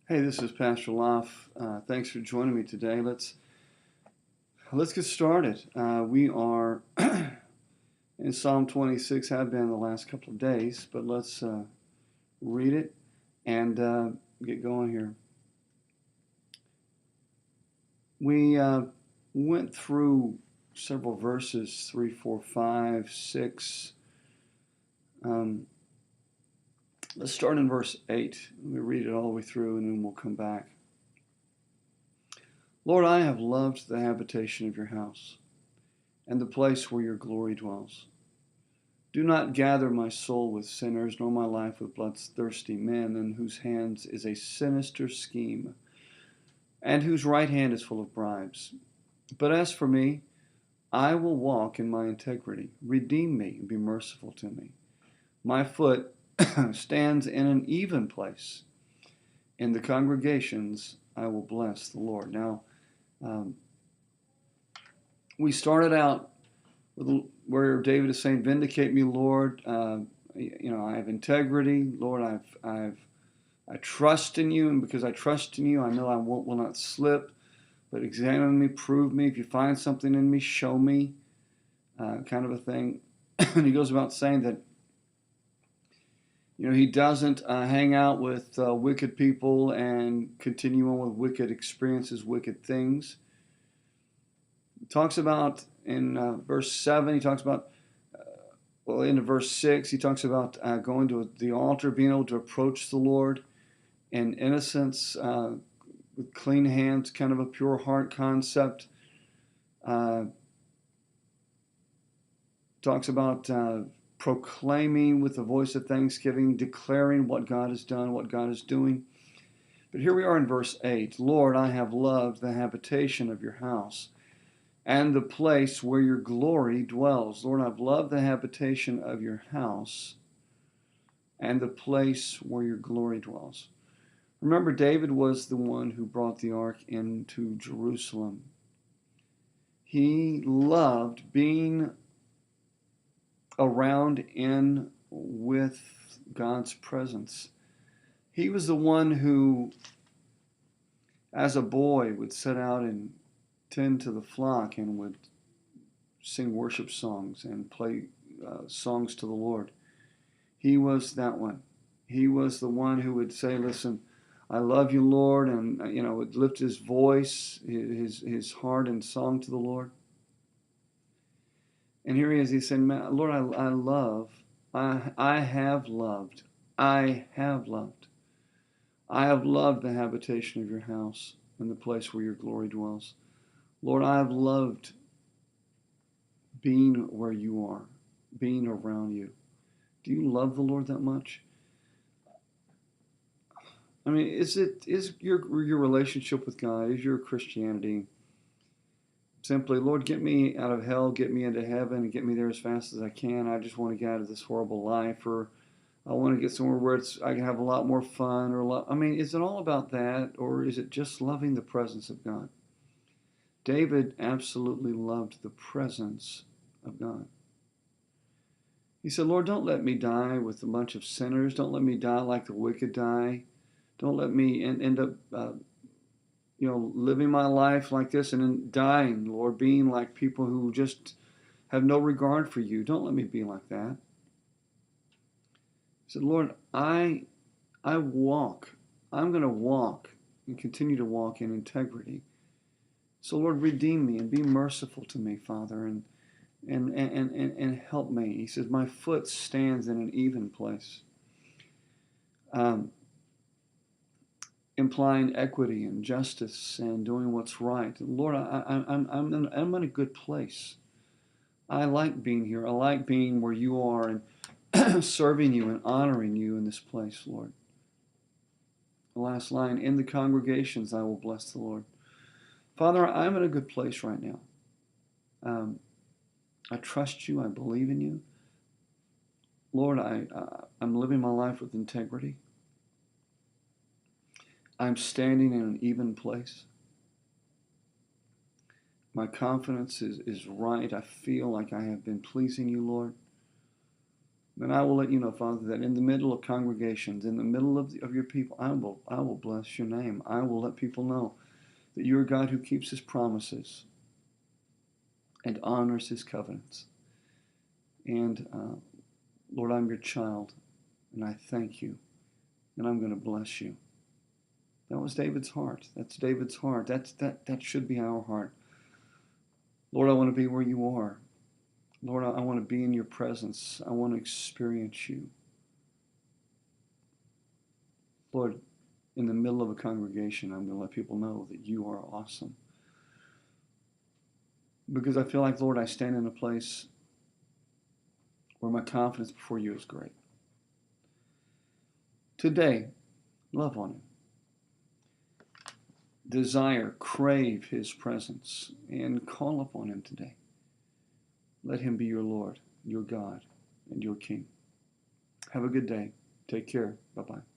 Hey, this is Pastor Laf. Thanks for joining me today. Let's get started. We are in Psalm 26. Have been the last couple of days, but let's read it and get going here. We went through several verses 3, 4, 5, 6. Let's start in verse 8. Let me read it all the way through and then we'll come back. Lord, I have loved the habitation of your house and the place where your glory dwells. Do not gather my soul with sinners, nor my life with bloodthirsty men, in whose hands is a sinister scheme, and whose right hand is full of bribes. But as for me, I will walk in my integrity. Redeem me and be merciful to me. My foot stands in an even place. In the congregations, I will bless the Lord. Now, we started out where David is saying, "Vindicate me, Lord. I have integrity, Lord. I trust in you, and because I trust in you, I know I will not slip. But examine me, prove me. If you find something in me, show me." Kind of a thing. And he goes about saying that he doesn't hang out with wicked people and continue on with wicked experiences, wicked things. He talks about in verse 7, he talks about, into verse 6, he talks about going to the altar, being able to approach the Lord in innocence, with clean hands, kind of a pure heart concept. Talks about proclaiming with a voice of thanksgiving, declaring what God has done, what God is doing. But here we are in verse 8. Lord, I have loved the habitation of your house and the place where your glory dwells. Lord, I've loved the habitation of your house and the place where your glory dwells. Remember, David was the one who brought the ark into Jerusalem. He loved being around in with God's presence. He was the one who, as a boy, would set out and tend to the flock and would sing worship songs and play songs to the Lord. He was that one. He was the one who would say, "Listen, I love you, Lord," and would lift his voice, his heart in song to the Lord. And here he is. He said, "Lord, I have loved. I have loved. I have loved the habitation of your house and the place where your glory dwells. Lord, I have loved being where you are, being around you." Do you love the Lord that much? I mean, is your relationship with God, is your Christianity simply, "Lord, get me out of hell, get me into heaven, and get me there as fast as I can. I just want to get out of this horrible life," or "I want to get somewhere where I can have a lot more fun," is it all about that, or is it just loving the presence of God? David absolutely loved the presence of God. He said, "Lord, don't let me die with a bunch of sinners. Don't let me die like the wicked die. Don't let me end up, living my life like this and then dying, Lord, being like people who just have no regard for you. Don't let me be like that." He said, "Lord, I'm going to walk and continue to walk in integrity. So, Lord, redeem me and be merciful to me, Father, and help me." He says, "My foot stands in an even place." Implying equity and justice and doing what's right. Lord, I'm in a good place. I like being here. I like being where you are and serving you and honoring you in this place, Lord. The last line, "In the congregations I will bless the Lord." Father, I'm in a good place right now. I trust you. I believe in you. Lord, I'm living my life with integrity. I'm standing in an even place. My confidence is right. I feel like I have been pleasing you, Lord. And I will let you know, Father, that in the middle of congregations, in the middle of your people, I will bless your name. I will let people know that you're a God who keeps his promises and honors his covenants. And Lord, I'm your child, and I thank you, and I'm going to bless you. That was David's heart. That's David's heart. That should be our heart. Lord, I want to be where you are. Lord, I want to be in your presence. I want to experience you. Lord, in the middle of a congregation, I'm going to let people know that you are awesome. Because I feel like, Lord, I stand in a place where my confidence before you is great. Today, love on him. Desire, crave his presence, and call upon him today. Let him be your Lord, your God, and your King. Have a good day. Take care. Bye-bye.